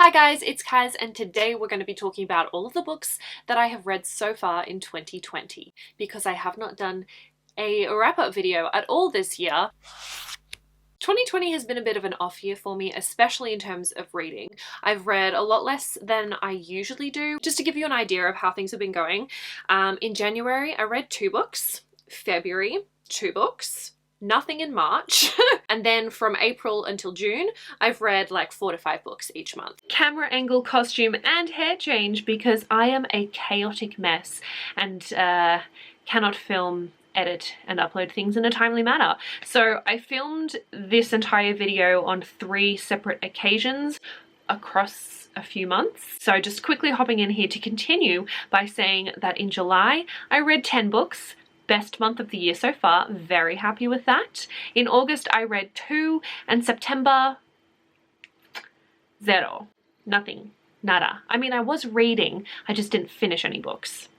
Hi guys, it's Kaz and today we're going to be talking about all of the books that I have read so far in 2020 because I have not done a wrap-up video at all this year. 2020 has been a bit of an off year for me, especially in terms of reading. I've read a lot less than I usually do. Just to give you an idea of how things have been going, in January I read 2 books, February 2 books, nothing in March, and then from April until June I've read like 4 to 5 books each month. Camera angle, costume and hair change because I am a chaotic mess and cannot film, edit and upload things in a timely manner. So I filmed this entire video on 3 separate occasions across a few months. So just quickly hopping in here to continue by saying that in July I read 10 books. Best month of the year so far, very happy with that. In August I read 2 and September 0. Nothing. Nada. I mean, I was reading, I just didn't finish any books.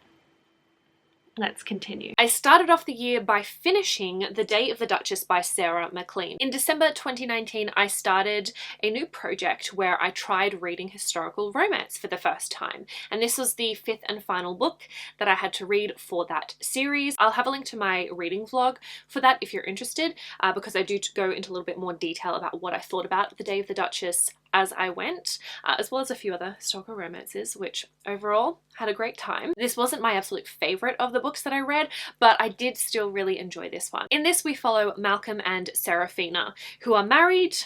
Let's continue. I started off the year by finishing The Day of the Duchess by Sarah MacLean. In December 2019, I started a new project where I tried reading historical romance for the first time. And this was the 5th and final book that I had to read for that series. I'll have a link to my reading vlog for that if you're interested, because I do go into a little bit more detail about what I thought about The Day of the Duchess as I went, as well as a few other historical romances, which overall had a great time. This wasn't my absolute favorite of the books that I read, but I did still really enjoy this one. In this we follow Malcolm and Seraphina, who are married,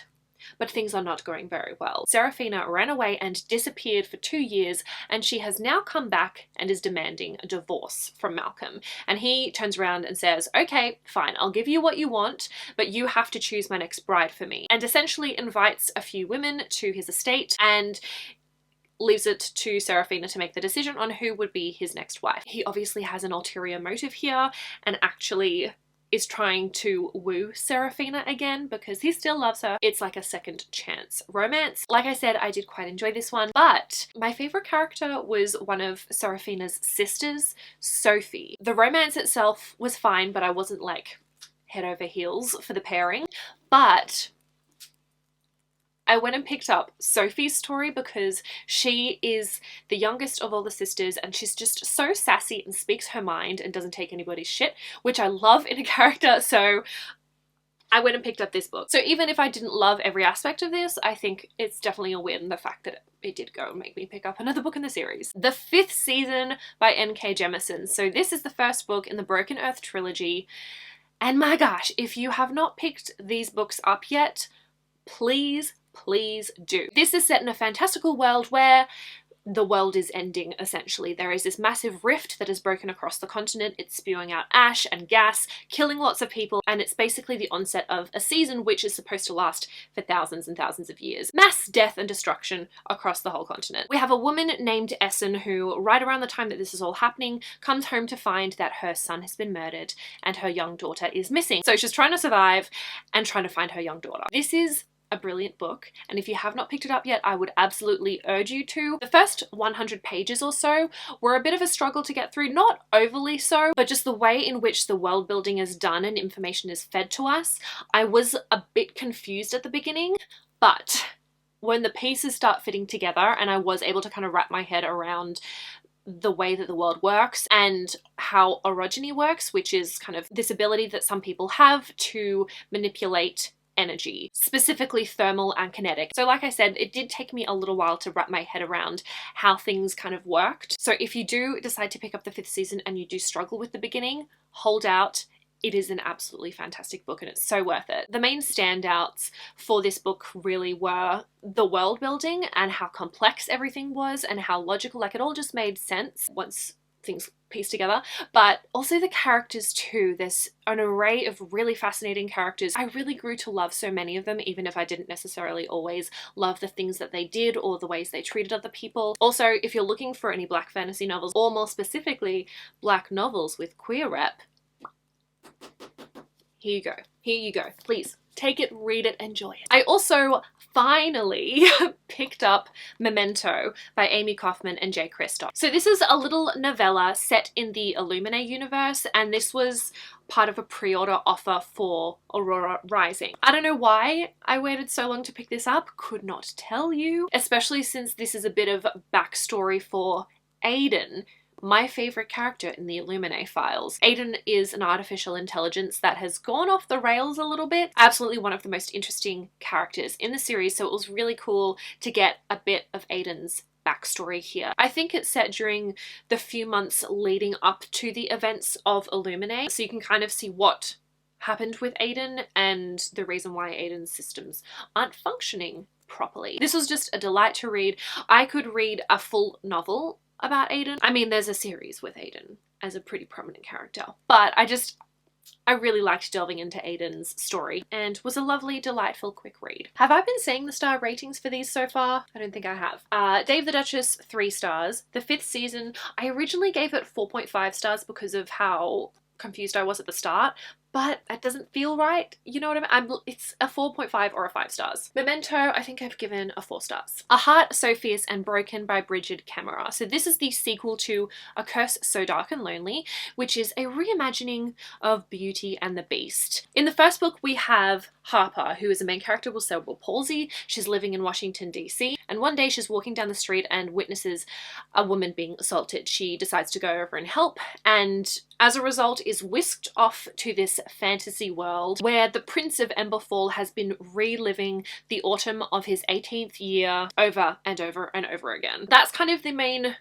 but things are not going very well. Seraphina ran away and disappeared for 2 years, and she has now come back and is demanding a divorce from Malcolm. And he turns around and says, okay, fine, I'll give you what you want, but you have to choose my next bride for me. And essentially invites a few women to his estate and leaves it to Seraphina to make the decision on who would be his next wife. He obviously has an ulterior motive here and actually is trying to woo Seraphina again because he still loves her. It's like a second chance romance. Like I said, I did quite enjoy this one, but my favorite character was one of Seraphina's sisters, Sophie. The romance itself was fine, but I wasn't like head over heels for the pairing. But I went and picked up Sophie's story because she is the youngest of all the sisters and she's just so sassy and speaks her mind and doesn't take anybody's shit, which I love in a character, so I went and picked up this book. So even if I didn't love every aspect of this, I think it's definitely a win, the fact that it did go and make me pick up another book in the series. The 5th Season by N.K. Jemisin. So this is the first book in the Broken Earth trilogy, and my gosh, if you have not picked these books up yet, please do. This is set in a fantastical world where the world is ending, essentially. There is this massive rift that has broken across the continent. It's spewing out ash and gas, killing lots of people, and it's basically the onset of a season which is supposed to last for thousands and thousands of years. Mass death and destruction across the whole continent. We have a woman named Essen who, right around the time that this is all happening, comes home to find that her son has been murdered and her young daughter is missing. So she's trying to survive and trying to find her young daughter. This is a brilliant book, and if you have not picked it up yet, I would absolutely urge you to. The first 100 pages or so were a bit of a struggle to get through, not overly so, but just the way in which the world building is done and information is fed to us. I was a bit confused at the beginning, but when the pieces start fitting together and I was able to kind of wrap my head around the way that the world works and how orogeny works, which is kind of this ability that some people have to manipulate energy, specifically thermal and kinetic. So like I said, it did take me a little while to wrap my head around how things kind of worked. So if you do decide to pick up the 5th season and you do struggle with the beginning, hold out. It is an absolutely fantastic book and it's so worth it. The main standouts for this book really were the world building and how complex everything was and how logical, like it all just made sense once things pieced together, but also the characters too. There's an array of really fascinating characters. I really grew to love so many of them, even if I didn't necessarily always love the things that they did or the ways they treated other people. Also, if you're looking for any black fantasy novels, or more specifically black novels with queer rep, here you go. Please Take it, read it, enjoy it. I also finally picked up Memento by Amy Kaufman and Jay Kristoff. So this is a little novella set in the Illuminae universe, and this was part of a pre-order offer for Aurora Rising. I don't know why I waited so long to pick this up, could not tell you, especially since this is a bit of backstory for Aiden, my favorite character in the Illuminae files. Aiden is an artificial intelligence that has gone off the rails a little bit. Absolutely one of the most interesting characters in the series, so it was really cool to get a bit of Aiden's backstory here. I think it's set during the few months leading up to the events of Illuminae, so you can kind of see what happened with Aiden and the reason why Aiden's systems aren't functioning properly. This was just a delight to read. I could read a full novel about Aiden. I mean, there's a series with Aiden as a pretty prominent character, but I really liked delving into Aiden's story and was a lovely, delightful, quick read. Have I been saying the star ratings for these so far? I don't think I have. Dave the Duchess, 3 stars. The 5th season, I originally gave it 4.5 stars because of how confused I was at the start, but that doesn't feel right. You know what I mean? It's a 4.5 or a 5 stars. Memento, I think I've given a 4 stars. A Heart So Fierce and Broken by Bridget Camera. So this is the sequel to A Curse So Dark and Lonely, which is a reimagining of Beauty and the Beast. In the first book, we have Harper, who is a main character with cerebral palsy. She's living in Washington, D.C. And one day she's walking down the street and witnesses a woman being assaulted. She decides to go over and help, and as a result is whisked off to this fantasy world where the Prince of Emberfall has been reliving the autumn of his 18th year over and over and over again. That's kind of the main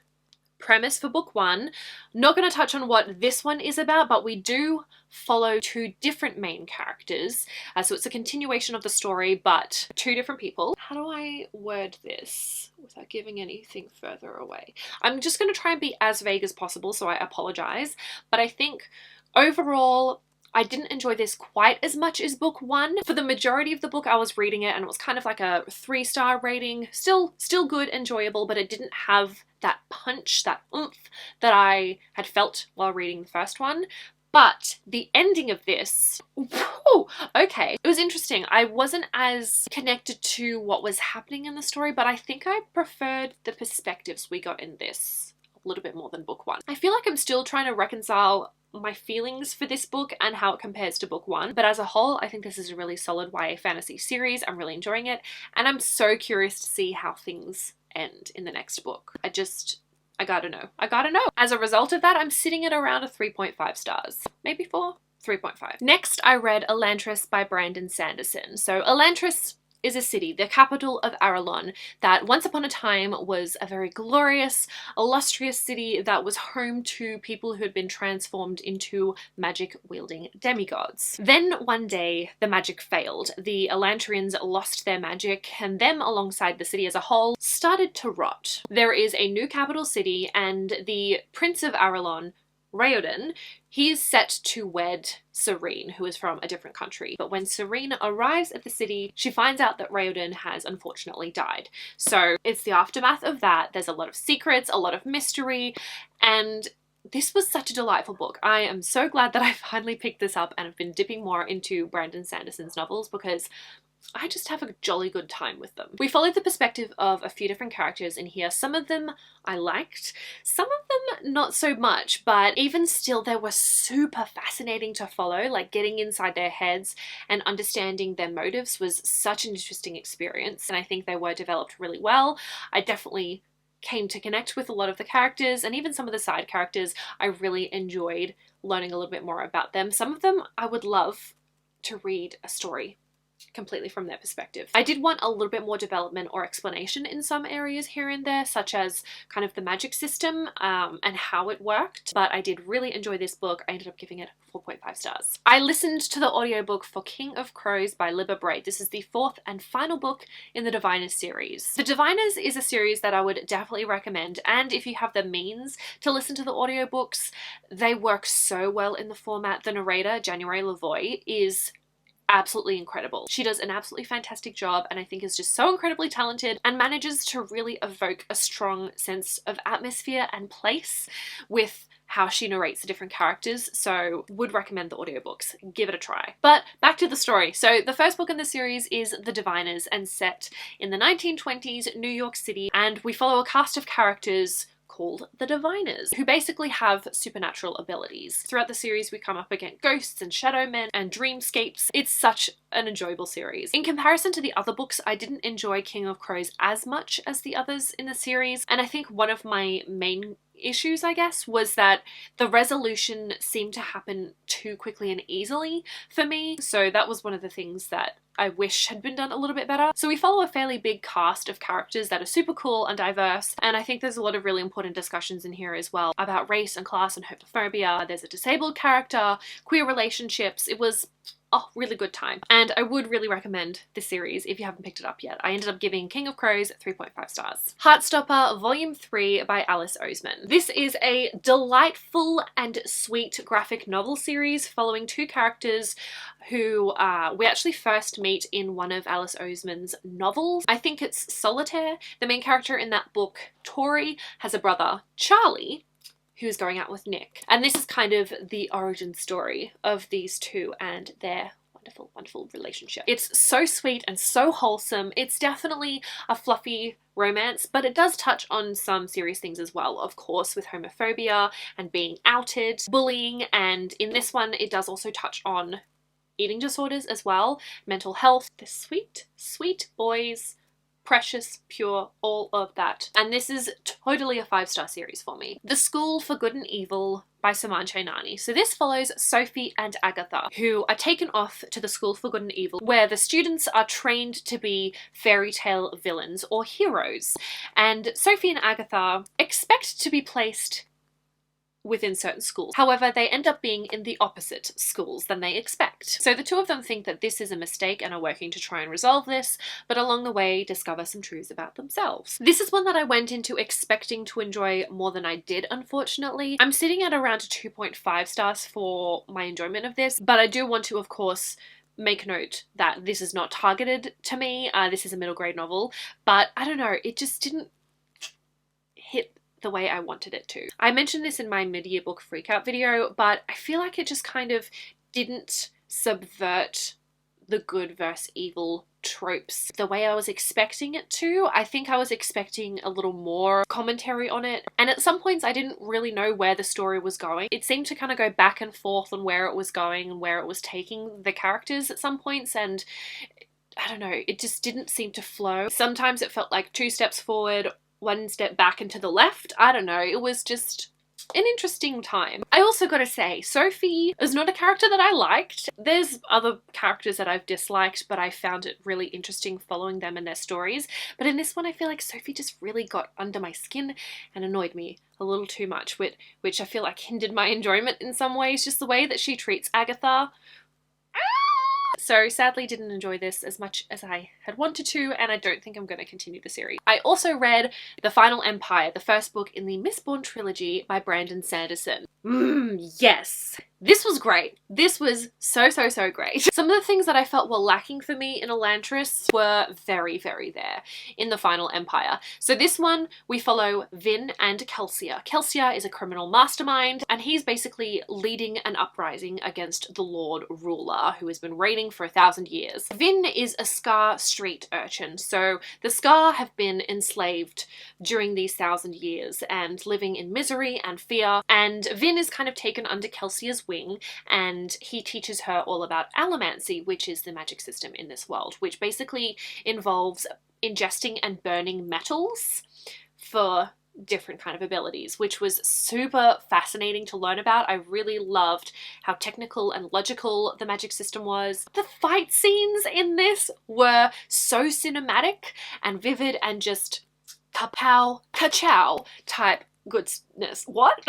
premise for book 1. Not going to touch on what this one is about, but we do follow 2 different main characters. So it's a continuation of the story, but 2 different people. How do I word this without giving anything further away? I'm just going to try and be as vague as possible, so I apologize. But I think overall, I didn't enjoy this quite as much as book 1. For the majority of the book, I was reading it and it was kind of like a 3-star rating. Still good, enjoyable, but it didn't have that punch, that oomph that I had felt while reading the first one. But the ending of this, whew, okay, it was interesting. I wasn't as connected to what was happening in the story, but I think I preferred the perspectives we got in this a little bit more than book 1. I feel like I'm still trying to reconcile my feelings for this book and how it compares to book 1, but as a whole I think this is a really solid YA fantasy series. I'm really enjoying it and I'm so curious to see how things end in the next book. I gotta know. As a result of that, I'm sitting at around a 3.5 stars, maybe 4, 3.5. Next, I read Elantris by Brandon Sanderson. So Elantris is a city, the capital of Arelon, that once upon a time was a very glorious, illustrious city that was home to people who had been transformed into magic-wielding demigods. Then one day, the magic failed. The Elantrians lost their magic, and them, alongside the city as a whole, started to rot. There is a new capital city, and the Prince of Arelon, Raoden, he is set to wed Serene, who is from a different country. But when Serene arrives at the city, she finds out that Raoden has unfortunately died. So it's the aftermath of that. There's a lot of secrets, a lot of mystery, and this was such a delightful book. I am so glad that I finally picked this up and have been dipping more into Brandon Sanderson's novels because I just have a jolly good time with them. We followed the perspective of a few different characters in here. Some of them I liked, some of them not so much, but even still they were super fascinating to follow. Like getting inside their heads and understanding their motives was such an interesting experience, and I think they were developed really well. I definitely came to connect with a lot of the characters, and even some of the side characters I really enjoyed learning a little bit more about them. Some of them I would love to read a story completely from their perspective. I did want a little bit more development or explanation in some areas here and there, such as kind of the magic system and how it worked, but I did really enjoy this book. I ended up giving it 4.5 stars. I listened to the audiobook for King of Crows by Libba Bray. This is the 4th and final book in the Diviners series. The Diviners is a series that I would definitely recommend, and if you have the means to listen to the audiobooks, they work so well in the format. The narrator, January Lavoie, is absolutely incredible. She does an absolutely fantastic job and I think is just so incredibly talented and manages to really evoke a strong sense of atmosphere and place with how she narrates the different characters, so would recommend the audiobooks. Give it a try. But back to the story. So the first book in the series is The Diviners and set in the 1920s New York City, and we follow a cast of characters called the Diviners, who basically have supernatural abilities. Throughout the series we come up against ghosts and shadow men and dreamscapes. It's such an enjoyable series. In comparison to the other books, I didn't enjoy King of Crows as much as the others in the series, and I think one of my main issues, I guess, was that the resolution seemed to happen too quickly and easily for me. So that was one of the things that I wish had been done a little bit better. So we follow a fairly big cast of characters that are super cool and diverse, and I think there's a lot of really important discussions in here as well about race and class and homophobia. There's a disabled character, queer relationships. It was a really good time, and I would really recommend this series if you haven't picked it up yet. I ended up giving King of Crows 3.5 stars. Heartstopper Volume 3 by Alice Oseman. This is a delightful and sweet graphic novel series following two characters who we actually first meet in one of Alice Oseman's novels. I think it's Solitaire. The main character in that book, Tori, has a brother, Charlie, who's going out with Nick. And this is kind of the origin story of these two and their wonderful, wonderful relationship. It's so sweet and so wholesome. It's definitely a fluffy romance, but it does touch on some serious things as well, of course, with homophobia and being outed, bullying, and in this one it does also touch on eating disorders as well, mental health. The sweet, sweet boys, precious, pure, all of that. And this is totally a 5-star series for me. The School for Good and Evil by Saman Chainani. So this follows Sophie and Agatha, who are taken off to the School for Good and Evil, where the students are trained to be fairy tale villains or heroes. And Sophie and Agatha expect to be placed within certain schools. However, they end up being in the opposite schools than they expect. So the two of them think that this is a mistake and are working to try and resolve this, but along the way discover some truths about themselves. This is one that I went into expecting to enjoy more than I did, unfortunately. I'm sitting at around 2.5 stars for my enjoyment of this, but I do want to, of course, make note that this is not targeted to me. This is a middle grade novel, but I don't know, it just didn't hit the way I wanted it to. I mentioned this in my mid-year book freakout video, but I feel like it just kind of didn't subvert the good versus evil tropes the way I was expecting it to. I think I was expecting a little more commentary on it, and at some points I didn't really know where the story was going. It seemed to kind of go back and forth on where it was going and where it was taking the characters at some points, and I don't know, it just didn't seem to flow. Sometimes it felt like 2 steps forward, 1 step back and to the left. I don't know, it was just an interesting time. I also gotta say, Sophie is not a character that I liked. There's other characters that I've disliked, but I found it really interesting following them and their stories. But in this one, I feel like Sophie just really got under my skin and annoyed me a little too much, which I feel like hindered my enjoyment in some ways. Just the way that she treats Agatha. So sadly didn't enjoy this as much as I had wanted to, and I don't think I'm going to continue the series. I also read The Final Empire, the first book in the Mistborn trilogy by Brandon Sanderson. Yes! This was great. This was so great. Some of the things that I felt were lacking for me in Elantris were very there in The Final Empire. So this one, we follow Vin and Kelsia. Kelsia is a criminal mastermind, and he's basically leading an uprising against the Lord Ruler, who has been reigning for 1,000 years. Vin is a Scar street urchin, so the Scar have been enslaved during these 1,000 years and living in misery and fear, and Vin is kind of taken under Kelsia's wing, and he teaches her all about allomancy, which is the magic system in this world, which basically involves ingesting and burning metals for different kind of abilities, which was super fascinating to learn about. I really loved how technical and logical the magic system was. The fight scenes in this were so cinematic and vivid and just kapow, ka-chow type goodness. What?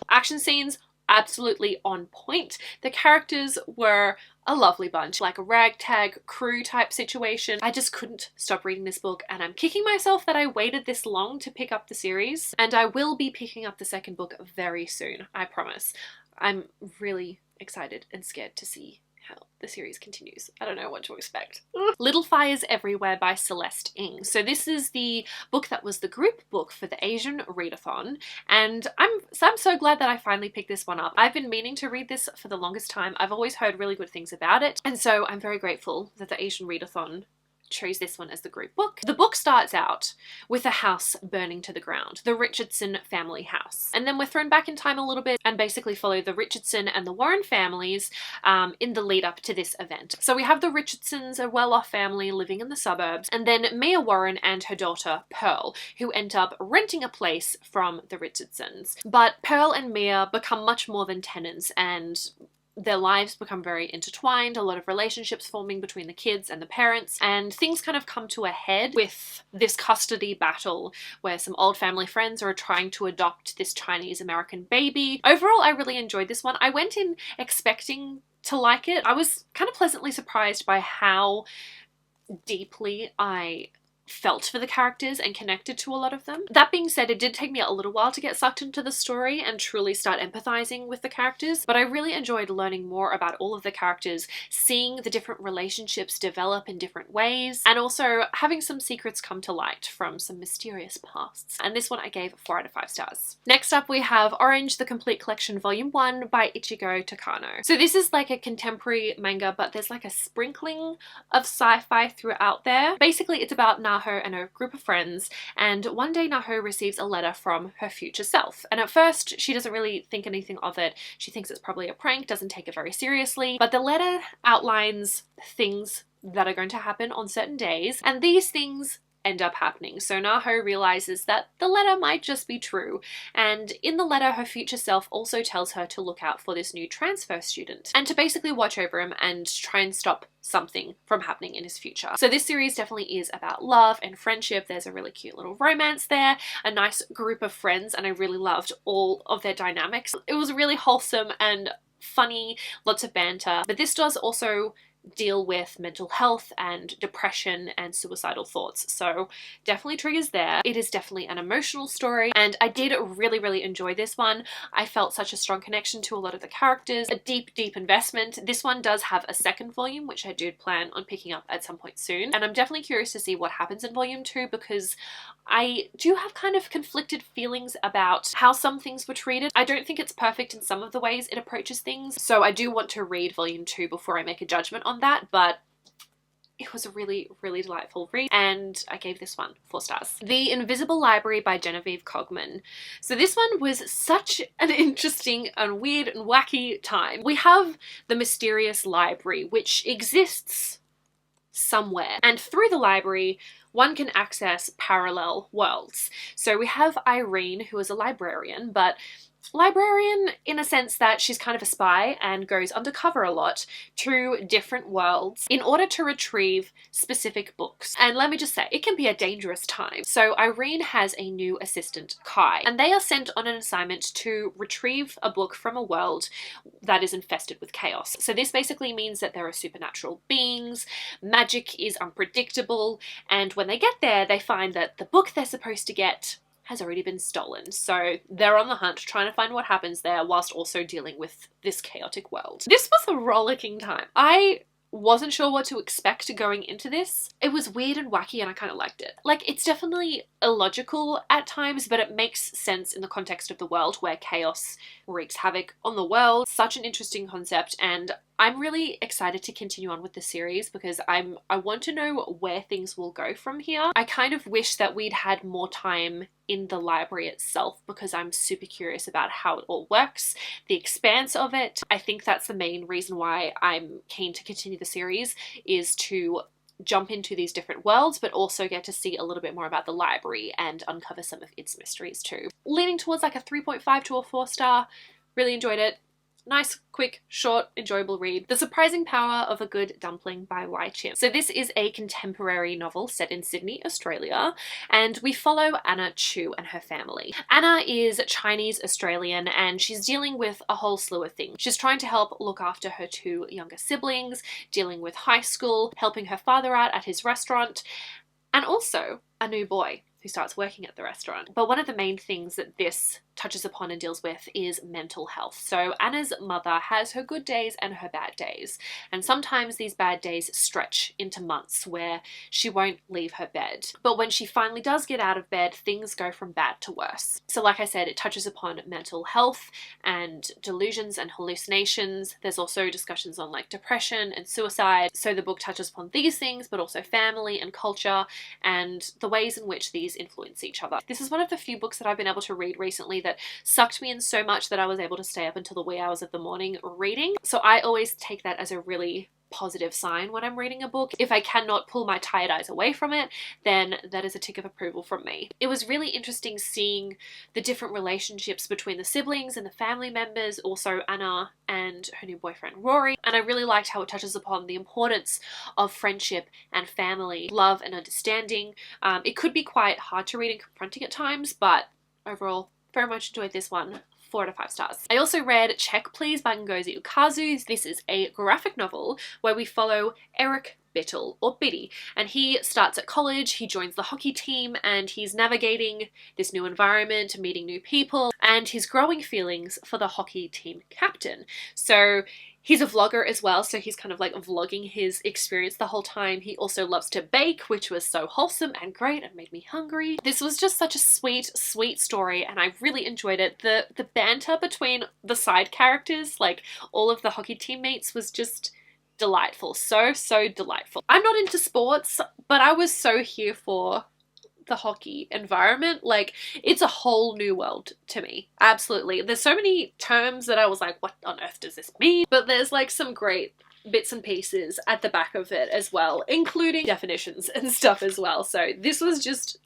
Action scenes absolutely on point. The characters were a lovely bunch, like a ragtag crew type situation. I just couldn't stop reading this book, and I'm kicking myself that I waited this long to pick up the series, and I will be picking up the second book very soon, I promise. I'm really excited and scared to see how the series continues. I don't know what to expect. Little Fires Everywhere by Celeste Ng. So this is the book that was the group book for the Asian readathon, and I'm so glad that I finally picked this one up. I've been meaning to read this for the longest time. I've always heard really good things about it, and so I'm very grateful that the Asian readathon chose this one as the group book. The book starts out with a house burning to the ground, the Richardson family house. And then we're thrown back in time a little bit and basically follow the Richardson and the Warren families in the lead up to this event. So we have the Richardsons, a well-off family living in the suburbs, and then Mia Warren and her daughter Pearl, who end up renting a place from the Richardsons. But Pearl and Mia become much more than tenants, and their lives become very intertwined, a lot of relationships forming between the kids and the parents, and things kind of come to a head with this custody battle where some old family friends are trying to adopt this Chinese American baby. Overall, I really enjoyed this one. I went in expecting to like it. I was kind of pleasantly surprised by how deeply I felt for the characters and connected to a lot of them. That being said, it did take me a little while to get sucked into the story and truly start empathizing with the characters, but I really enjoyed learning more about all of the characters, seeing the different relationships develop in different ways, and also having some secrets come to light from some mysterious pasts. And this one I gave 4 out of 5 stars. Next up we have Orange: The Complete Collection Volume 1 by Ichigo Takano. So this is like a contemporary manga, but there's like a sprinkling of sci-fi throughout there. Basically it's about Naho and a group of friends, and one day Naho receives a letter from her future self, and at first she doesn't really think anything of it. She thinks it's probably a prank, doesn't take it very seriously, but the letter outlines things that are going to happen on certain days, and these things end up happening. So Naho realizes that the letter might just be true, and in the letter her future self also tells her to look out for this new transfer student and to basically watch over him and try and stop something from happening in his future. So this series definitely is about love and friendship. There's a really cute little romance there, a nice group of friends, and I really loved all of their dynamics. It was really wholesome and funny, lots of banter, but this does also deal with mental health and depression and suicidal thoughts, so definitely triggers there. It is definitely an emotional story, and I did really enjoy this one. I felt such a strong connection to a lot of the characters, a deep investment. This one does have a second volume, which I do plan on picking up at some point soon, and I'm definitely curious to see what happens in volume 2, because I do have kind of conflicted feelings about how some things were treated. I don't think it's perfect in some of the ways it approaches things, so I do want to read volume 2 before I make a judgment on that, but it was a really delightful read, and I gave this one 4 stars. The Invisible Library by Genevieve Cogman. So this one was such an interesting and weird and wacky time. We have the mysterious library, which exists somewhere, and through the library one can access parallel worlds. So we have Irene, who is a librarian, but librarian in a sense that she's kind of a spy and goes undercover a lot to different worlds in order to retrieve specific books. And let me just say, it can be a dangerous time. So Irene has a new assistant, Kai, and they are sent on an assignment to retrieve a book from a world that is infested with chaos. So this basically means that there are supernatural beings, magic is unpredictable, and when they get there, they find that the book they're supposed to get has already been stolen. So they're on the hunt trying to find what happens there whilst also dealing with this chaotic world. This was a rollicking time. I wasn't sure what to expect going into this. It was weird and wacky and I kind of liked it. Like, it's definitely illogical at times, but it makes sense in the context of the world where chaos wreaks havoc on the world. Such an interesting concept, and I'm really excited to continue on with the series because I want to know where things will go from here. I kind of wish that we'd had more time in the library itself because I'm super curious about how it all works, the expanse of it. I think that's the main reason why I'm keen to continue the series, is to jump into these different worlds but also get to see a little bit more about the library and uncover some of its mysteries too. Leaning towards like a 3.5 to a 4 star. Really enjoyed it. Nice, quick, short, enjoyable read. The Surprising Power of a Good Dumpling by Y. Chim. So this is a contemporary novel set in Sydney, Australia, and we follow Anna Chu and her family. Anna is Chinese Australian and she's dealing with a whole slew of things. She's trying to help look after her 2 younger siblings, dealing with high school, helping her father out at his restaurant, and also a new boy who starts working at the restaurant. But one of the main things that this touches upon and deals with is mental health. So Anna's mother has her good days and her bad days, and sometimes these bad days stretch into months where she won't leave her bed. But when she finally does get out of bed, things go from bad to worse. So like I said, it touches upon mental health and delusions and hallucinations. There's also discussions on like depression and suicide. So the book touches upon these things, but also family and culture and the ways in which these influence each other. This is one of the few books that I've been able to read recently that sucked me in so much that I was able to stay up until the wee hours of the morning reading. So I always take that as a really positive sign when I'm reading a book. If I cannot pull my tired eyes away from it, then that is a tick of approval from me. It was really interesting seeing the different relationships between the siblings and the family members, also Anna and her new boyfriend Rory, and I really liked how it touches upon the importance of friendship and family, love and understanding. It could be quite hard to read and confronting at times, but overall very much enjoyed this one. 4 out of 5 stars. I also read Check Please by Ngozi Ukazu. This is a graphic novel where we follow Eric Bittle, or Biddy, and he starts at college, he joins the hockey team, and he's navigating this new environment, meeting new people, and his growing feelings for the hockey team captain. So he's a vlogger as well, so he's kind of like vlogging his experience the whole time. He also loves to bake, which was so wholesome and great and made me hungry. This was just such a sweet, sweet story, and I really enjoyed it. The banter between the side characters, like all of the hockey teammates, was just delightful. So delightful. I'm not into sports, but I was so here for the hockey environment. Like, it's a whole new world to me. Absolutely. There's so many terms that I was like, what on earth does this mean? But there's like some great bits and pieces at the back of it as well, including definitions and stuff as well. So this was just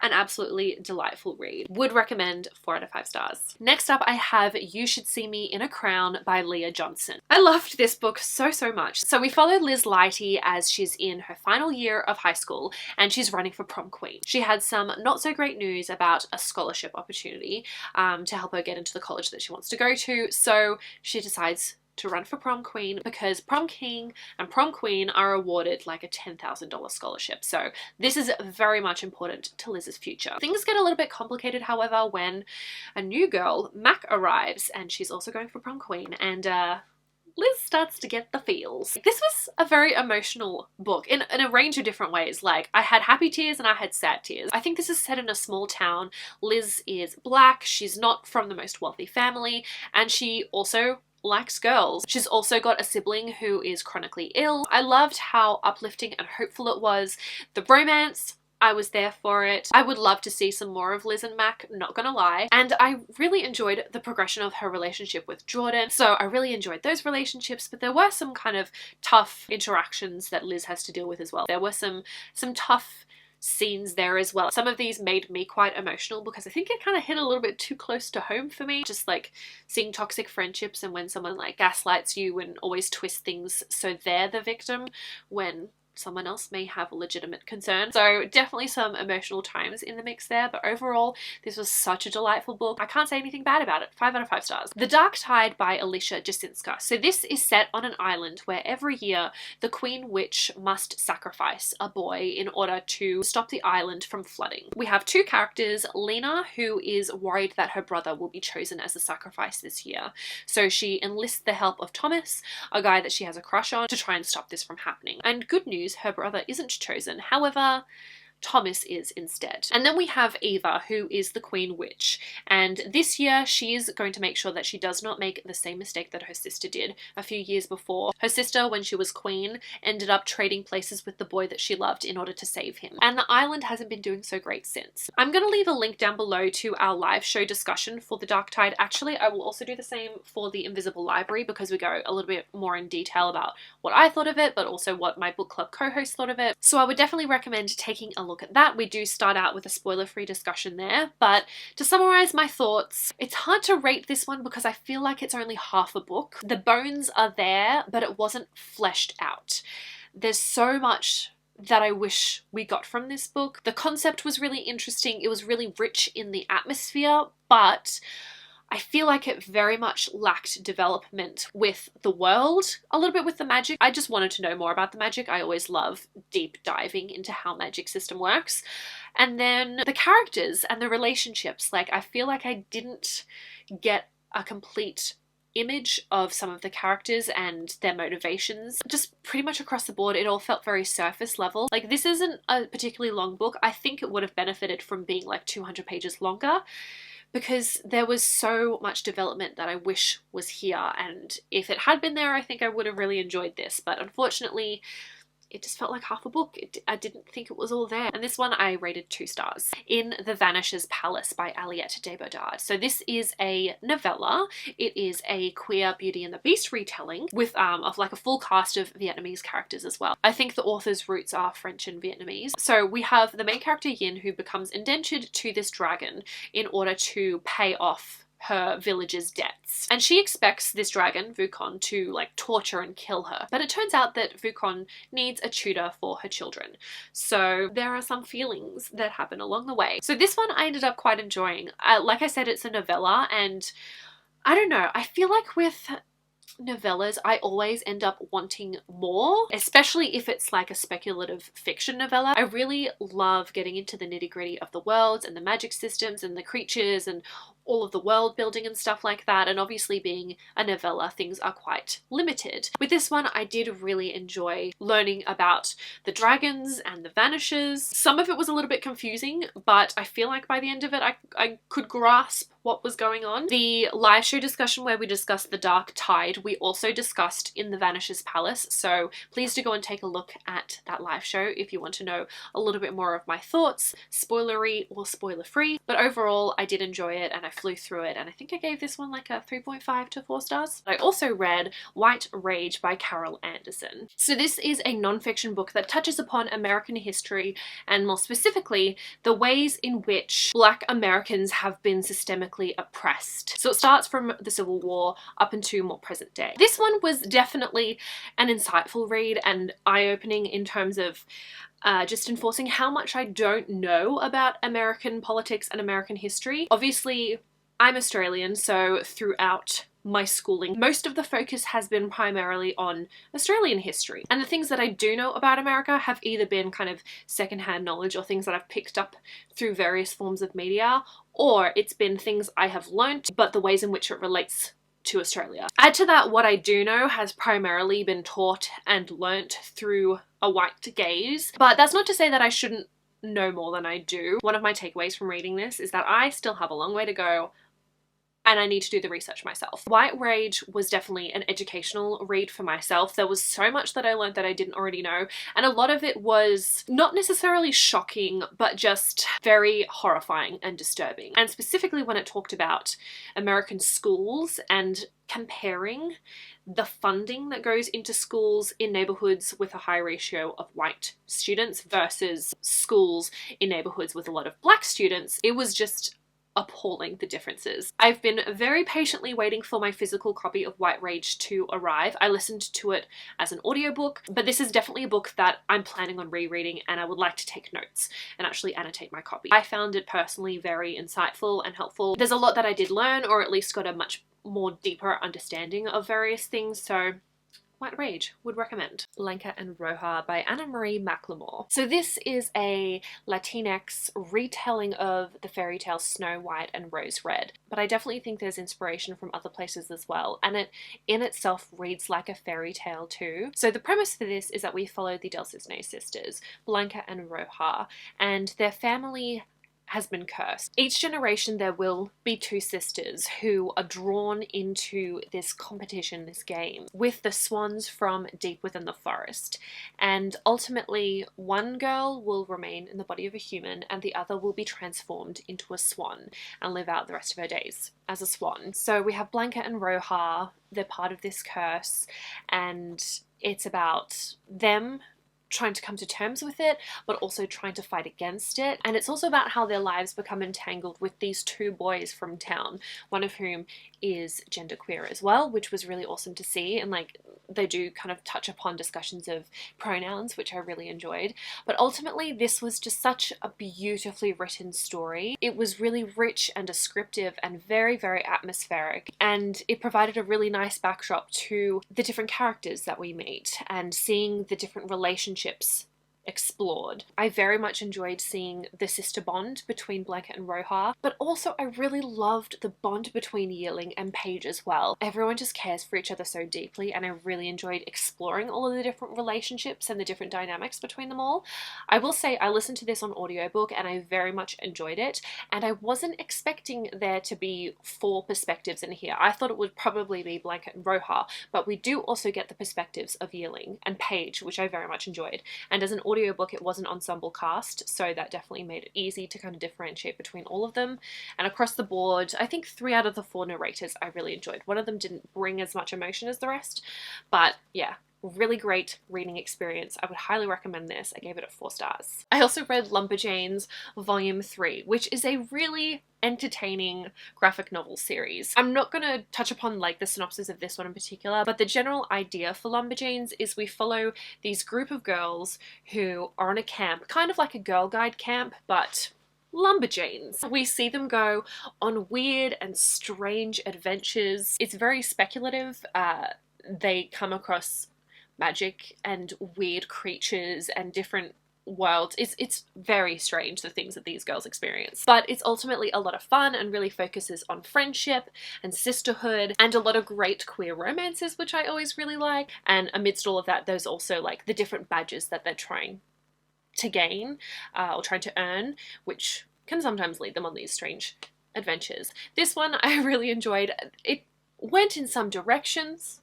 an absolutely delightful read. Would recommend. 4 out of 5 stars. Next up, I have You Should See Me in a Crown by Leah Johnson. I loved this book so much. So we follow Liz Lighty as she's in her final year of high school and she's running for prom queen. She had some not so great news about a scholarship opportunity to help her get into the college that she wants to go to. So she decides to run for prom queen because prom king and prom queen are awarded like a $10,000 scholarship. So this is very much important to Liz's future. Things get a little bit complicated, however, when a new girl, Mac, arrives and she's also going for prom queen, and Liz starts to get the feels. This was a very emotional book in a range of different ways. Like, I had happy tears and I had sad tears. I think this is set in a small town. Liz is black, she's not from the most wealthy family, and she also likes girls. She's also got a sibling who is chronically ill. I loved how uplifting and hopeful it was. The romance, I was there for it. I would love to see some more of Liz and Mac, not gonna lie. And I really enjoyed the progression of her relationship with Jordan. So I really enjoyed those relationships, but there were some kind of tough interactions that Liz has to deal with as well. There were some tough scenes there as well. Some of these made me quite emotional because I think it kind of hit a little bit too close to home for me. Just like seeing toxic friendships and when someone like gaslights you and always twists things so they're the victim when someone else may have a legitimate concern. So definitely some emotional times in the mix there, but overall this was such a delightful book. I can't say anything bad about it. 5 out of 5 stars. The Dark Tide by Alicia Jasinska. So this is set on an island where every year the Queen Witch must sacrifice a boy in order to stop the island from flooding. We have 2 characters, Lena, who is worried that her brother will be chosen as the sacrifice this year. So she enlists the help of Thomas, a guy that she has a crush on, to try and stop this from happening. And good news, her brother isn't chosen. However, Thomas is instead. And then we have Eva, who is the Queen Witch, and this year she is going to make sure that she does not make the same mistake that her sister did a few years before. Her sister, when she was queen, ended up trading places with the boy that she loved in order to save him, and the island hasn't been doing so great since. I'm going to leave a link down below to our live show discussion for The Dark Tide. Actually, I will also do the same for The Invisible Library because we go a little bit more in detail about what I thought of it, but also what my book club co-host thought of it. So I would definitely recommend taking a look at that. We do start out with a spoiler-free discussion there, but to summarize my thoughts, it's hard to rate this one because I feel like it's only half a book. The bones are there, but it wasn't fleshed out. There's so much that I wish we got from this book. The concept was really interesting. It was really rich in the atmosphere, but I feel like it very much lacked development with the world, a little bit with the magic. I just wanted to know more about the magic. I always love deep diving into how magic system works. And then the characters and the relationships, like I feel like I didn't get a complete image of some of the characters and their motivations. Just pretty much across the board, it all felt very surface level. Like, this isn't a particularly long book. I think it would have benefited from being like 200 pages longer, because there was so much development that I wish was here, and if it had been there, I think I would have really enjoyed this, but unfortunately it just felt like half a book. I didn't think it was all there. And this one I rated 2 stars. In the Vanisher's Palace by Aliette de Bodard. So this is a novella. It is a queer Beauty and the Beast retelling with of like a full cast of Vietnamese characters as well. I think the author's roots are French and Vietnamese. So we have the main character Yin, who becomes indentured to this dragon in order to pay off her village's debts. And she expects this dragon, Wukon, to like torture and kill her. But it turns out that Wukon needs a tutor for her children. So there are some feelings that happen along the way. So this one I ended up quite enjoying. Like I said, it's a novella, and I don't know, I feel like with novellas I always end up wanting more, especially if it's like a speculative fiction novella. I really love getting into the nitty-gritty of the worlds and the magic systems and the creatures and all of the world building and stuff like that, and obviously being a novella, things are quite limited. With this one I did really enjoy learning about the dragons and the vanishers. Some of it was a little bit confusing, but I feel like by the end of it I could grasp what was going on. The live show discussion where we discussed the Dark Tide, we also discussed in the Vanisher's Palace, so please do go and take a look at that live show if you want to know a little bit more of my thoughts, spoilery or spoiler free. But overall I did enjoy it, and I flew through it, and I think I gave this one like a 3.5 to 4 stars. I also read White Rage by Caale Anderson. So this is a non-fiction book that touches upon American history, and more specifically the ways in which Black Americans have been systemically oppressed. So it starts from the Civil War up into more present day. This one was definitely an insightful read and eye-opening in terms of just enforcing how much I don't know about American politics and American history. Obviously I'm Australian, so throughout my schooling, most of the focus has been primarily on Australian history. And the things that I do know about America have either been kind of secondhand knowledge or things that I've picked up through various forms of media, or it's been things I have learnt, but the ways in which it relates to Australia. Add to that, what I do know has primarily been taught and learnt through a white gaze, but that's not to say that I shouldn't know more than I do. One of my takeaways from reading this is that I still have a long way to go, and I need to do the research myself. White Rage was definitely an educational read for myself. There was so much that I learned that I didn't already know, and a lot of it was not necessarily shocking, but just very horrifying and disturbing. And specifically when it talked about American schools and comparing the funding that goes into schools in neighborhoods with a high ratio of white students versus schools in neighborhoods with a lot of black students, it was just appalling, the differences. I've been very patiently waiting for my physical copy of White Rage to arrive. I listened to it as an audiobook, but this is definitely a book that I'm planning on rereading, and I would like to take notes and actually annotate my copy. I found it personally very insightful and helpful. There's a lot that I did learn, or at least got a much more deeper understanding of various things, so White Rage, would recommend. Blanca and Roja by Anna Marie McLemore. So this is a Latinx retelling of the fairy tale Snow White and Rose Red, but I definitely think there's inspiration from other places as well, and it in itself reads like a fairy tale too. So the premise for this is that we follow the Del Cisne sisters, Blanca and Roja, and their family has been cursed. Each generation there will be 2 sisters who are drawn into this competition, this game, with the swans from deep within the forest. And ultimately, one girl will remain in the body of a human and the other will be transformed into a swan and live out the rest of her days as a swan. So we have Blanca and Roja, they're part of this curse, and it's about them trying to come to terms with it, but also trying to fight against it. And it's also about how their lives become entangled with these two boys from town, one of whom is genderqueer as well, which was really awesome to see. And like, they do kind of touch upon discussions of pronouns, which I really enjoyed. But ultimately, this was just such a beautifully written story. It was really rich and descriptive and very, very atmospheric, and it provided a really nice backdrop to the different characters that we meet and seeing the different relationships explored. I very much enjoyed seeing the sister bond between Blanket and Roja, but also I really loved the bond between Yearling and Paige as well. Everyone just cares for each other so deeply, and I really enjoyed exploring all of the different relationships and the different dynamics between them all. I will say I listened to this on audiobook and I very much enjoyed it, and I wasn't expecting there to be 4 perspectives in here. I thought it would probably be Blanket and Roja, but we do also get the perspectives of Yearling and Paige, which I very much enjoyed. And as an audiobook, it was an ensemble cast, so that definitely made it easy to kind of differentiate between all of them. And across the board, I think 3 out of the 4 narrators I really enjoyed. One of them didn't bring as much emotion as the rest, but yeah, really great reading experience. I would highly recommend this. I gave it 4 stars. I also read Lumberjanes Volume 3, which is a really entertaining graphic novel series. I'm not going to touch upon like the synopsis of this one in particular, but the general idea for Lumberjanes is we follow these group of girls who are on a camp, kind of like a Girl Guide camp, but Lumberjanes. We see them go on weird and strange adventures. It's very speculative. They come across magic and weird creatures and different worlds. It's very strange, the things that these girls experience, but it's ultimately a lot of fun and really focuses on friendship and sisterhood and a lot of great queer romances, which I always really like. And amidst all of that, there's also like the different badges that they're trying to gain or trying to earn, which can sometimes lead them on these strange adventures. This one I really enjoyed. It went in some directions.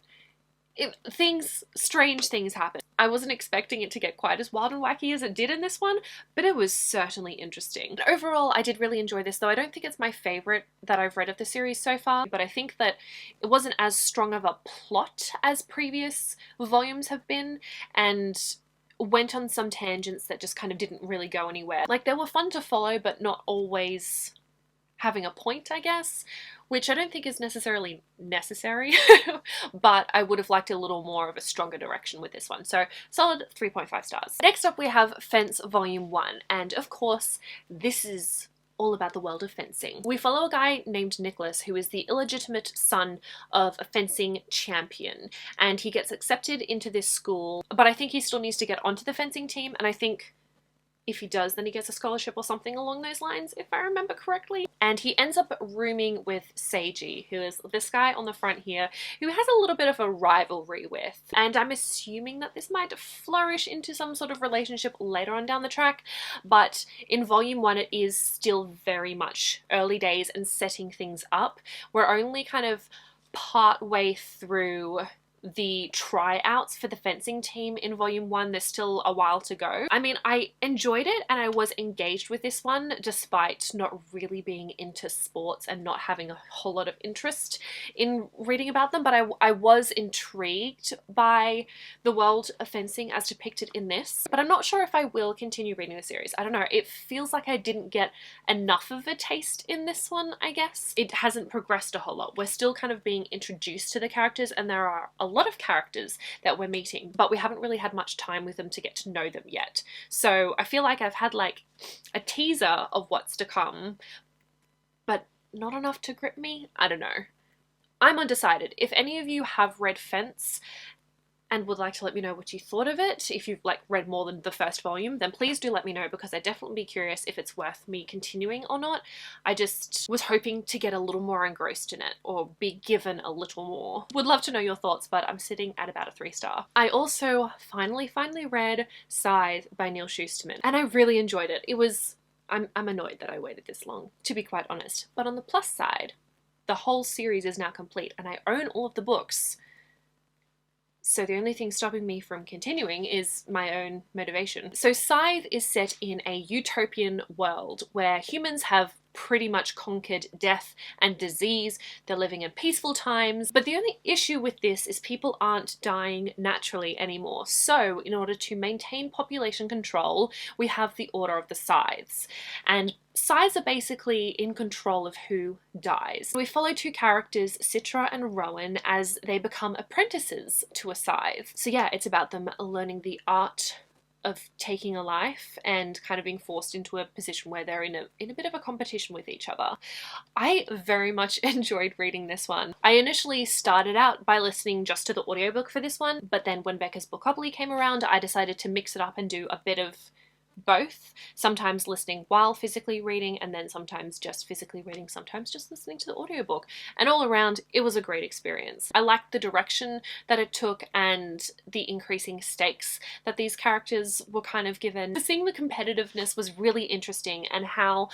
Strange things happen. I wasn't expecting it to get quite as wild and wacky as it did in this one, but it was certainly interesting. Overall, I did really enjoy this, though I don't think it's my favorite that I've read of the series so far, but I think that it wasn't as strong of a plot as previous volumes have been, and went on some tangents that just kind of didn't really go anywhere. Like, they were fun to follow, but not always having a point, I guess, which I don't think is necessarily necessary, but I would have liked a little more of a stronger direction with this one. So solid 3.5 stars. Next up we have Fence Volume 1, and of course this is all about the world of fencing. We follow a guy named Nicholas who is the illegitimate son of a fencing champion, and he gets accepted into this school, but I think he still needs to get onto the fencing team, and I think if he does, then he gets a scholarship or something along those lines, if I remember correctly. And he ends up rooming with Seiji, who is this guy on the front here, who has a little bit of a rivalry with. And I'm assuming that this might flourish into some sort of relationship later on down the track, but in Volume 1 it is still very much early days and setting things up. We're only kind of part way through the tryouts for the fencing team in Volume 1. There's still a while to go. I mean, I enjoyed it and I was engaged with this one despite not really being into sports and not having a whole lot of interest in reading about them, but I was intrigued by the world of fencing as depicted in this, but I'm not sure if I will continue reading the series. I don't know, it feels like I didn't get enough of a taste in this one, I guess. It hasn't progressed a whole lot. We're still kind of being introduced to the characters, and there are a lot of characters that we're meeting, but we haven't really had much time with them to get to know them yet. So I feel like I've had like a teaser of what's to come, but not enough to grip me. I don't know. I'm undecided. If any of you have read Fence and would like to let me know what you thought of it, if you've like read more than the first volume, then please do let me know, because I'd definitely be curious if it's worth me continuing or not. I just was hoping to get a little more engrossed in it or be given a little more. Would love to know your thoughts, but I'm sitting at about a 3-star. I also finally read Scythe by Neil Shusterman, and I really enjoyed it. I'm annoyed that I waited this long, to be quite honest. But on the plus side, the whole series is now complete and I own all of the books. So the only thing stopping me from continuing is my own motivation. So Scythe is set in a utopian world where humans have pretty much conquered death and disease. They're living in peaceful times. But the only issue with this is people aren't dying naturally anymore. So in order to maintain population control, we have the Order of the Scythes. And Scythes are basically in control of who dies. We follow two characters, Citra and Rowan, as they become apprentices to a scythe. So yeah, it's about them learning the art of taking a life and kind of being forced into a position where they're in a bit of a competition with each other. I very much enjoyed reading this one. I initially started out by listening just to the audiobook for this one, but then when Becca's Bookopoly came around, I decided to mix it up and do a bit of both, sometimes listening while physically reading, and then sometimes just physically reading, sometimes just listening to the audiobook. And all around, it was a great experience. I liked the direction that it took and the increasing stakes that these characters were kind of given. Seeing the competitiveness was really interesting, and how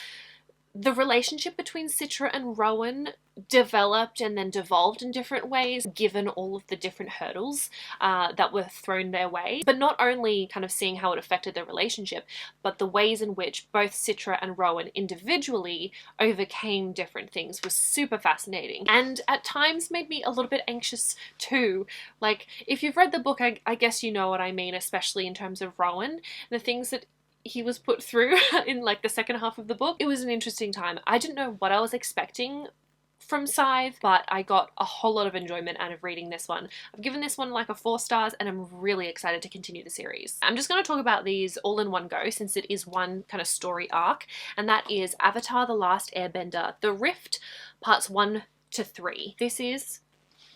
the relationship between Citra and Rowan developed and then devolved in different ways given all of the different hurdles that were thrown their way. But not only kind of seeing how it affected their relationship, but the ways in which both Citra and Rowan individually overcame different things was super fascinating, and at times made me a little bit anxious too. Like, if you've read the book, I guess you know what I mean, especially in terms of Rowan, the things that he was put through in like the second half of the book. It was an interesting time. I didn't know what I was expecting from Scythe, but I got a whole lot of enjoyment out of reading this one. I've given this one like a 4 stars, and I'm really excited to continue the series. I'm just going to talk about these all in one go, since it is one kind of story arc, and that is Avatar: The Last Airbender, The Rift, parts 1 to 3. This is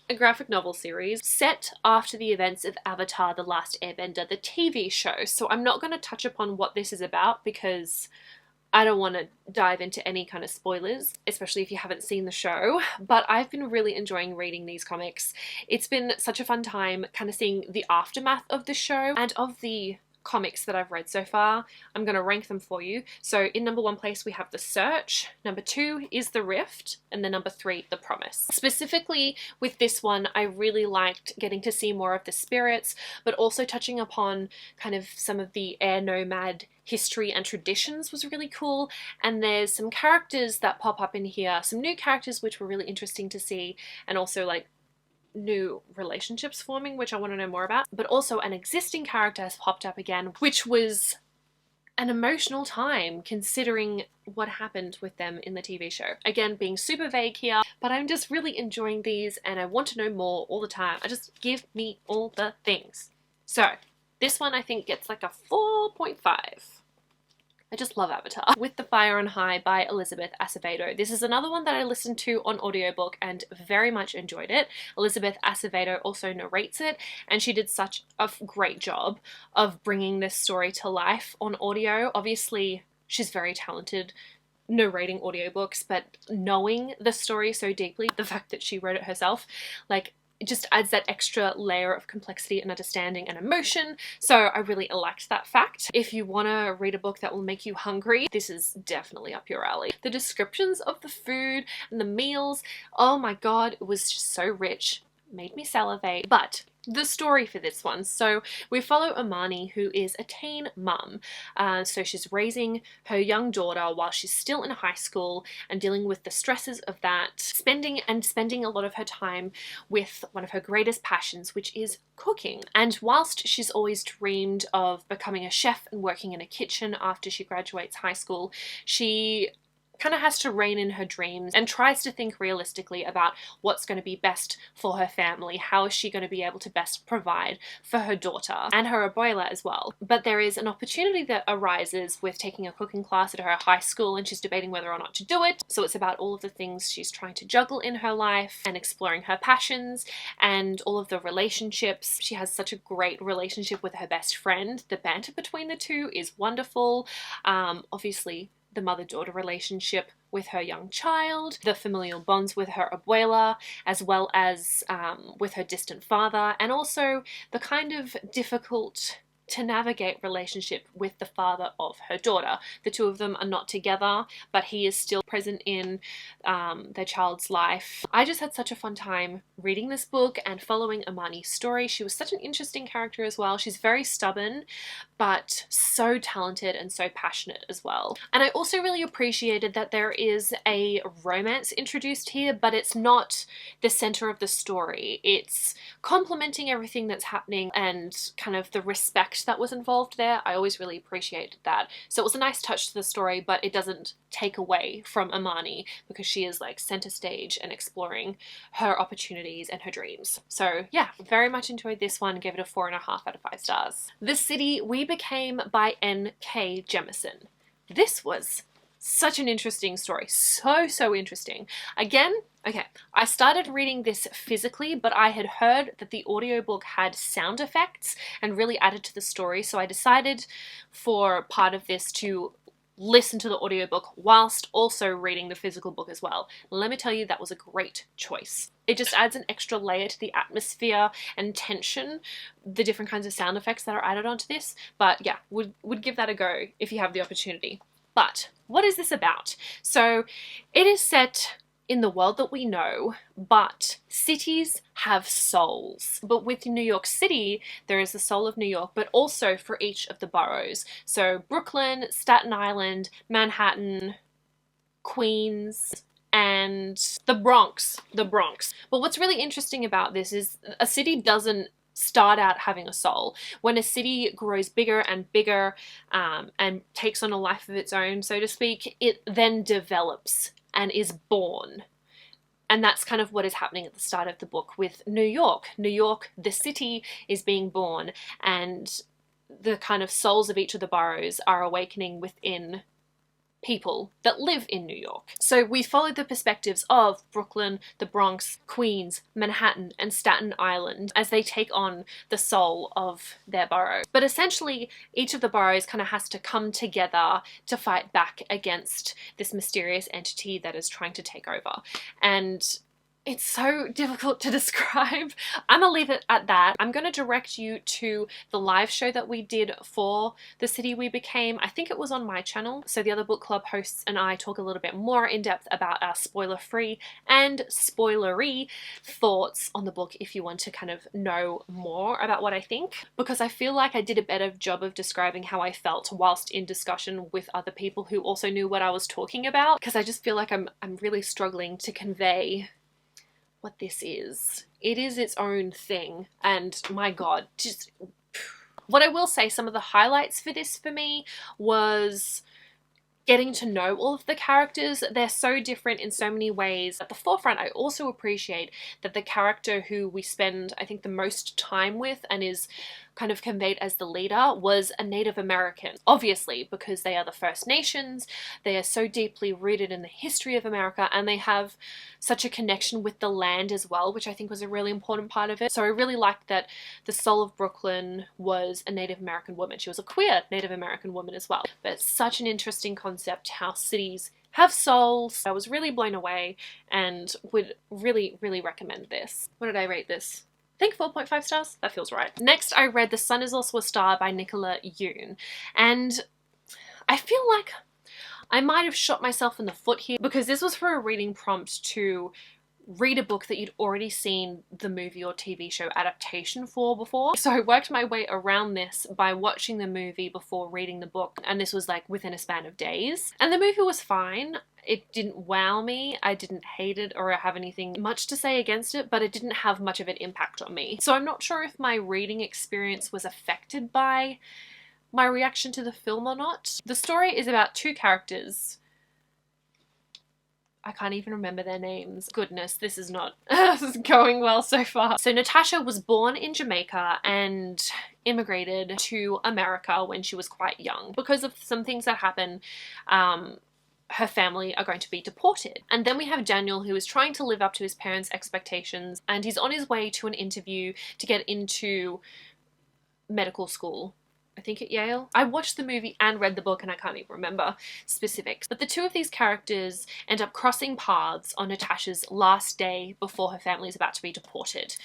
a graphic novel series set after the events of Avatar: The Last Airbender, the TV show. So I'm not going to touch upon what this is about because I don't want to dive into any kind of spoilers, especially if you haven't seen the show, but I've been really enjoying reading these comics. It's been such a fun time kind of seeing the aftermath of the show and of the comics that I've read so far. I'm going to rank them for you. So in number 1 place we have The Search, number 2 is The Rift, and then number 3, The Promise. Specifically with this one, I really liked getting to see more of the spirits, but also touching upon kind of some of the air nomad history and traditions was really cool. And there's some characters that pop up in here, some new characters which were really interesting to see, and also like new relationships forming, which I want to know more about. But also an existing character has popped up again, which was an emotional time considering what happened with them in the TV show. Again, being super vague here, but I'm just really enjoying these and I want to know more all the time. Just give me all the things. So this one I think gets like a 4.5. I just love Avatar. With the Fire on High by Elizabeth Acevedo. This is another one that I listened to on audiobook and very much enjoyed it. Elizabeth Acevedo also narrates it, and she did such a great job of bringing this story to life on audio. Obviously, she's very talented narrating audiobooks, but knowing the story so deeply, the fact that she wrote it herself, like, it just adds that extra layer of complexity and understanding and emotion. So I really liked that fact. If you want to read a book that will make you hungry, this is definitely up your alley. The descriptions of the food and the meals, oh my god, it was just so rich. Made me salivate. But the story for this one. So we follow Amani, who is a teen mum. So she's raising her young daughter while she's still in high school and dealing with the stresses of that, spending a lot of her time with one of her greatest passions, which is cooking. And whilst she's always dreamed of becoming a chef and working in a kitchen after she graduates high school, she kind of has to rein in her dreams and tries to think realistically about what's going to be best for her family. How is she going to be able to best provide for her daughter and her abuela as well? But there is an opportunity that arises with taking a cooking class at her high school, and she's debating whether or not to do it. So it's about all of the things she's trying to juggle in her life and exploring her passions and all of the relationships. She has such a great relationship with her best friend. The banter between the two is wonderful. Obviously, the mother-daughter relationship with her young child, the familial bonds with her abuela, as well as with her distant father, and also the kind of difficult to navigate relationship with the father of her daughter. The two of them are not together, but he is still present in their child's life. I just had such a fun time reading this book and following Amani's story. She was such an interesting character as well. She's very stubborn, but so talented and so passionate as well. And I also really appreciated that there is a romance introduced here, but it's not the center of the story. It's complementing everything that's happening and kind of the respect that was involved there. I always really appreciated that. So it was a nice touch to the story, but it doesn't take away from Amani because she is like center stage and exploring her opportunities and her dreams. So yeah, very much enjoyed this one. Gave it a 4.5 out of 5 stars. The City We Became by N.K. Jemisin. This was such an interesting story. So interesting. Again, okay, I started reading this physically, but I had heard that the audiobook had sound effects and really added to the story, so I decided for part of this to listen to the audiobook whilst also reading the physical book as well. Let me tell you, that was a great choice. It just adds an extra layer to the atmosphere and tension, the different kinds of sound effects that are added onto this. But yeah, would give that a go if you have the opportunity. But what is this about? So it is set in the world that we know, but cities have souls. But with New York City, there is the soul of New York, but also for each of the boroughs. So Brooklyn, Staten Island, Manhattan, Queens, and the Bronx. But what's really interesting about this is a city doesn't start out having a soul. When a city grows bigger and bigger and takes on a life of its own, so to speak, it then develops and is born. And that's kind of what is happening at the start of the book with New York. New York, the city, is being born, and the kind of souls of each of the boroughs are awakening within people that live in New York. So we followed the perspectives of Brooklyn, the Bronx, Queens, Manhattan, and Staten Island as they take on the soul of their borough. But essentially, each of the boroughs kind of has to come together to fight back against this mysterious entity that is trying to take over. And it's so difficult to describe. I'm gonna leave it at that. I'm gonna direct you to the live show that we did for The City We Became. I think it was on my channel. So the other book club hosts and I talk a little bit more in depth about our spoiler-free and spoilery thoughts on the book if you want to kind of know more about what I think. Because I feel like I did a better job of describing how I felt whilst in discussion with other people who also knew what I was talking about. Because I just feel like I'm really struggling to convey what this is. It is its own thing, and my god, just what I will say, some of the highlights for this for me was getting to know all of the characters. They're so different in so many ways. At the forefront, I also appreciate that the character who we spend, I think, the most time with and is kind of conveyed as the leader was a Native American. Obviously, because they are the First Nations, they are so deeply rooted in the history of America, and they have such a connection with the land as well, which I think was a really important part of it. So I really liked that the soul of Brooklyn was a Native American woman. She was a queer Native American woman as well. But it's such an interesting concept how cities have souls. I was really blown away and would really recommend this. What did I rate this? I think 4.5 stars. That feels right. Next, I read The Sun Is Also a Star by Nicola Yoon. And I feel like I might have shot myself in the foot here because this was for a reading prompt to read a book that you'd already seen the movie or TV show adaptation for before. So I worked my way around this by watching the movie before reading the book, and this was like within a span of days. And the movie was fine. It didn't wow me, I didn't hate it or have anything much to say against it, but it didn't have much of an impact on me. So I'm not sure if my reading experience was affected by my reaction to the film or not. The story is about two characters. I can't even remember their names. Goodness, this is not going well so far. So Natasha was born in Jamaica and immigrated to America when she was quite young. Because of some things that happen, her family are going to be deported. And then we have Daniel, who is trying to live up to his parents' expectations, and he's on his way to an interview to get into medical school. I think at Yale. I watched the movie and read the book and I can't even remember specifics. But the two of these characters end up crossing paths on Natasha's last day before her family is about to be deported.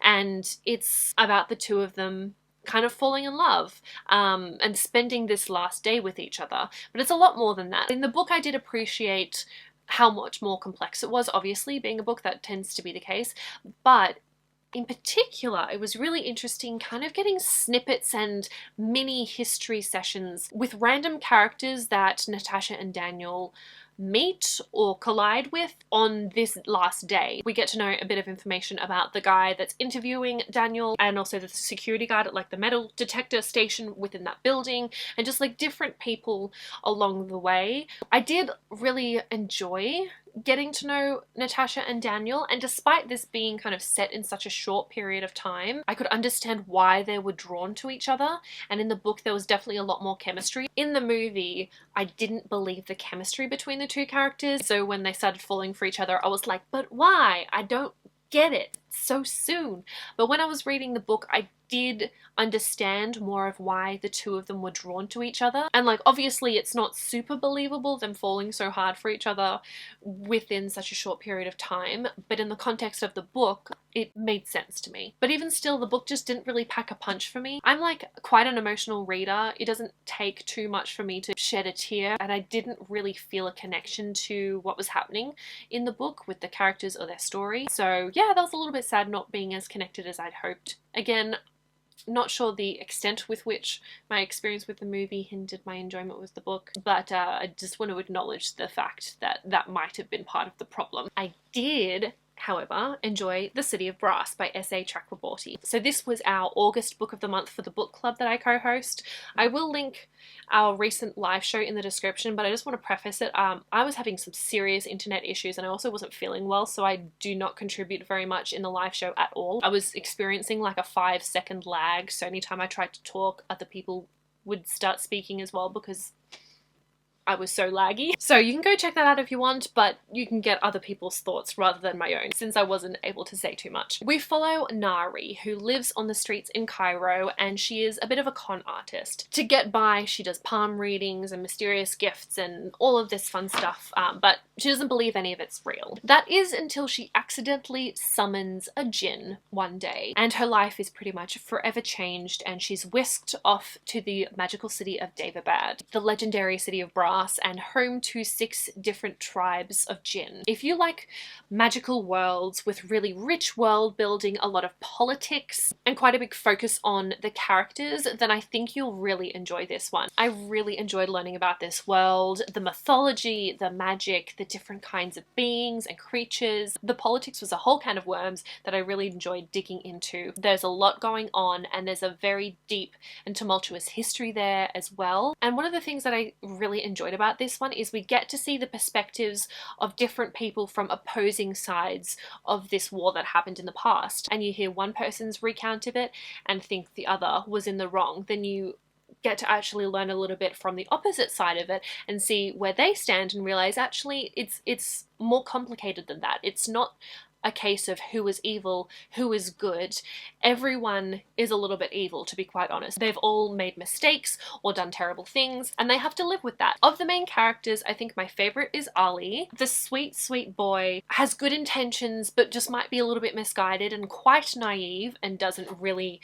And it's about the two of them kind of falling in love and spending this last day with each other. But it's a lot more than that. In the book, I did appreciate how much more complex it was. Obviously, being a book, that tends to be the case, but in particular, it was really interesting kind of getting snippets and mini history sessions with random characters that Natasha and Daniel meet or collide with on this last day. We get to know a bit of information about the guy that's interviewing Daniel, and also the security guard at like the metal detector station within that building, and just like different people along the way. I did really enjoy getting to know Natasha and Daniel, and despite this being kind of set in such a short period of time, I could understand why they were drawn to each other, and in the book there was definitely a lot more chemistry. In the movie, I didn't believe the chemistry between the two characters, so when they started falling for each other, I was like, but why? I don't get it so soon. But when I was reading the book, I did understand more of why the two of them were drawn to each other. And like, obviously it's not super believable them falling so hard for each other within such a short period of time, but in the context of the book, it made sense to me. But even still, the book just didn't really pack a punch for me. I'm like quite an emotional reader. It doesn't take too much for me to shed a tear, and I didn't really feel a connection to what was happening in the book with the characters or their story. So yeah, that was a little bit sad not being as connected as I'd hoped. Again, not sure the extent with which my experience with the movie hindered my enjoyment with the book, but I just want to acknowledge the fact that that might have been part of the problem. I did, however, enjoy The City of Brass by S.A. Chakraborty. So this was our August book of the month for the book club that I co-host. I will link our recent live show in the description, but I just want to preface it. I was having some serious internet issues, and I also wasn't feeling well, so I do not contribute very much in the live show at all. I was experiencing like a 5-second lag, so anytime I tried to talk, other people would start speaking as well because I was so laggy. So you can go check that out if you want, but you can get other people's thoughts rather than my own, since I wasn't able to say too much. We follow Nari, who lives on the streets in Cairo, and she is a bit of a con artist. To get by, she does palm readings and mysterious gifts and all of this fun stuff, but she doesn't believe any of it's real. That is until she accidentally summons a djinn one day, and her life is pretty much forever changed, and she's whisked off to the magical city of Daevabad, the legendary city of Brass, and home to 6 different tribes of jinn. If you like magical worlds with really rich world building, a lot of politics, and quite a big focus on the characters, then I think you'll really enjoy this one. I really enjoyed learning about this world, the mythology, the magic, the different kinds of beings and creatures. The politics was a whole can of worms that I really enjoyed digging into. There's a lot going on, and there's a very deep and tumultuous history there as well. And one of the things that I really enjoyed about this one is we get to see the perspectives of different people from opposing sides of this war that happened in the past, and you hear one person's recount of it and think the other was in the wrong. Then you get to actually learn a little bit from the opposite side of it and see where they stand and realize actually it's more complicated than that. It's not a case of who is evil, who is good. Everyone is a little bit evil, to be quite honest. They've all made mistakes or done terrible things, and they have to live with that. Of the main characters, I think my favorite is Ali. The sweet, sweet boy has good intentions, but just might be a little bit misguided and quite naive and doesn't really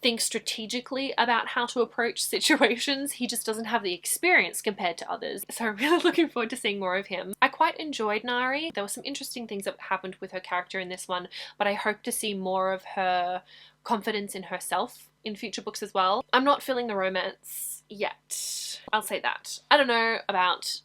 think strategically about how to approach situations. He just doesn't have the experience compared to others. So I'm really looking forward to seeing more of him. I quite enjoyed Nari. There were some interesting things that happened with her character in this one, but I hope to see more of her confidence in herself in future books as well. I'm not feeling the romance yet. I'll say that. I don't know about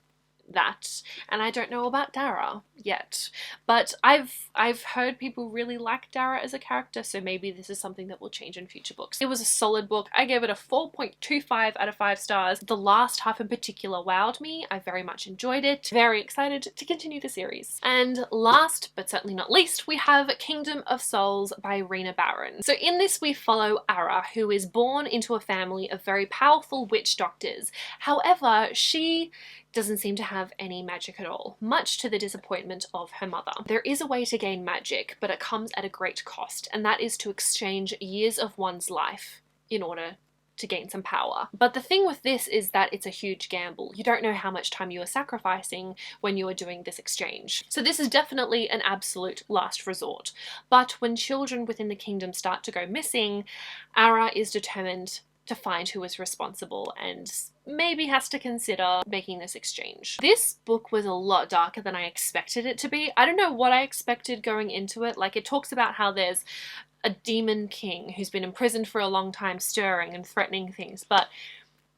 that, and I don't know about Dara yet, but I've heard people really like Dara as a character, so maybe this is something that will change in future books. It was a solid book. I gave it a 4.25 out of 5 stars. The last half in particular wowed me. I very much enjoyed it. Very excited to continue the series. And last but certainly not least, we have Kingdom of Souls by Rena Barron. So in this we follow Ara, who is born into a family of very powerful witch doctors. However, she doesn't seem to have any magic at all, much to the disappointment of her mother. There is a way to gain magic, but it comes at a great cost, and that is to exchange years of one's life in order to gain some power. But the thing with this is that it's a huge gamble. You don't know how much time you are sacrificing when you are doing this exchange. So this is definitely an absolute last resort. But when children within the kingdom start to go missing, Ara is determined to find who is responsible and maybe has to consider making this exchange. This book was a lot darker than I expected it to be. I don't know what I expected going into it. Like, it talks about how there's a demon king who's been imprisoned for a long time, stirring and threatening things, but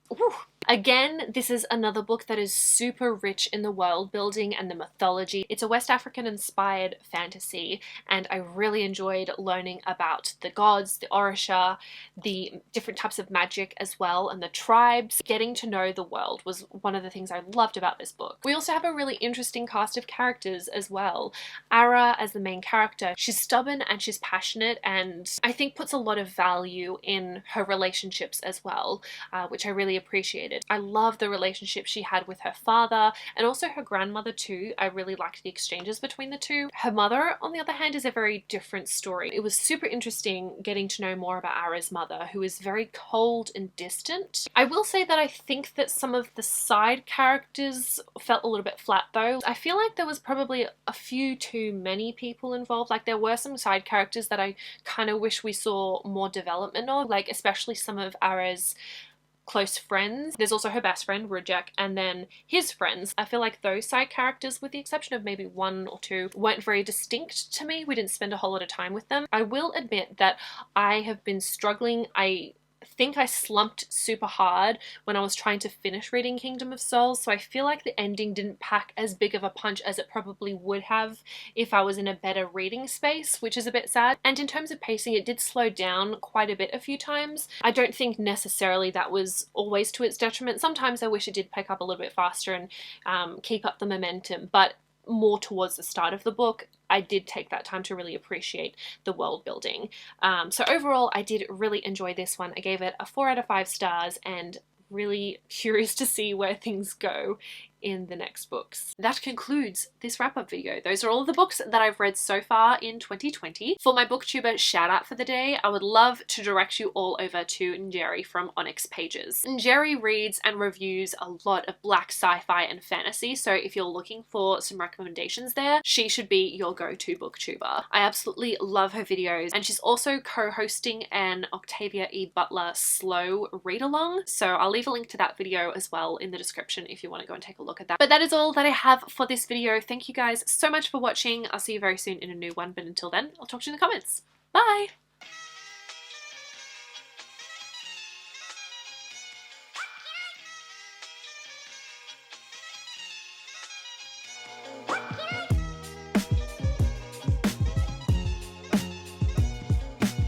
whew. Again, this is another book that is super rich in the world building and the mythology. It's a West African inspired fantasy, and I really enjoyed learning about the gods, the Orisha, the different types of magic as well, and the tribes. Getting to know the world was one of the things I loved about this book. We also have a really interesting cast of characters as well. Ara, as the main character, she's stubborn and she's passionate, and I think puts a lot of value in her relationships as well, which I really appreciated. I love the relationship she had with her father and also her grandmother too. I really liked the exchanges between the two. Her mother, on the other hand, is a very different story. It was super interesting getting to know more about Ara's mother, who is very cold and distant. I will say that I think that some of the side characters felt a little bit flat though. I feel like there was probably a few too many people involved. Like, there were some side characters that I kind of wish we saw more development of, like especially some of Ara's close friends. There's also her best friend, Rujek, and then his friends. I feel like those side characters, with the exception of maybe one or two, weren't very distinct to me. We didn't spend a whole lot of time with them. I will admit that I have been struggling. I think I slumped super hard when I was trying to finish reading Kingdom of Souls, so I feel like the ending didn't pack as big of a punch as it probably would have if I was in a better reading space, which is a bit sad. And in terms of pacing, it did slow down quite a bit a few times. I don't think necessarily that was always to its detriment. Sometimes I wish it did pick up a little bit faster and keep up the momentum, but more towards the start of the book, I did take that time to really appreciate the world building. So overall, I did really enjoy this one. I gave it a 4 out of 5 stars and really curious to see where things go in the next books. That concludes this wrap-up video. Those are all of the books that I've read so far in 2020. For my booktuber shout out for the day, I would love to direct you all over to Njeri from Onyx Pages. Njeri reads and reviews a lot of black sci-fi and fantasy, so if you're looking for some recommendations there, she should be your go-to booktuber. I absolutely love her videos, and she's also co-hosting an Octavia E. Butler slow read-along, so I'll leave a link to that video as well in the description if you want to go and take a look at that. But that is all that I have for this video. Thank you guys so much for watching. I'll see you very soon in a new one, but until then, I'll talk to you in the comments. Bye!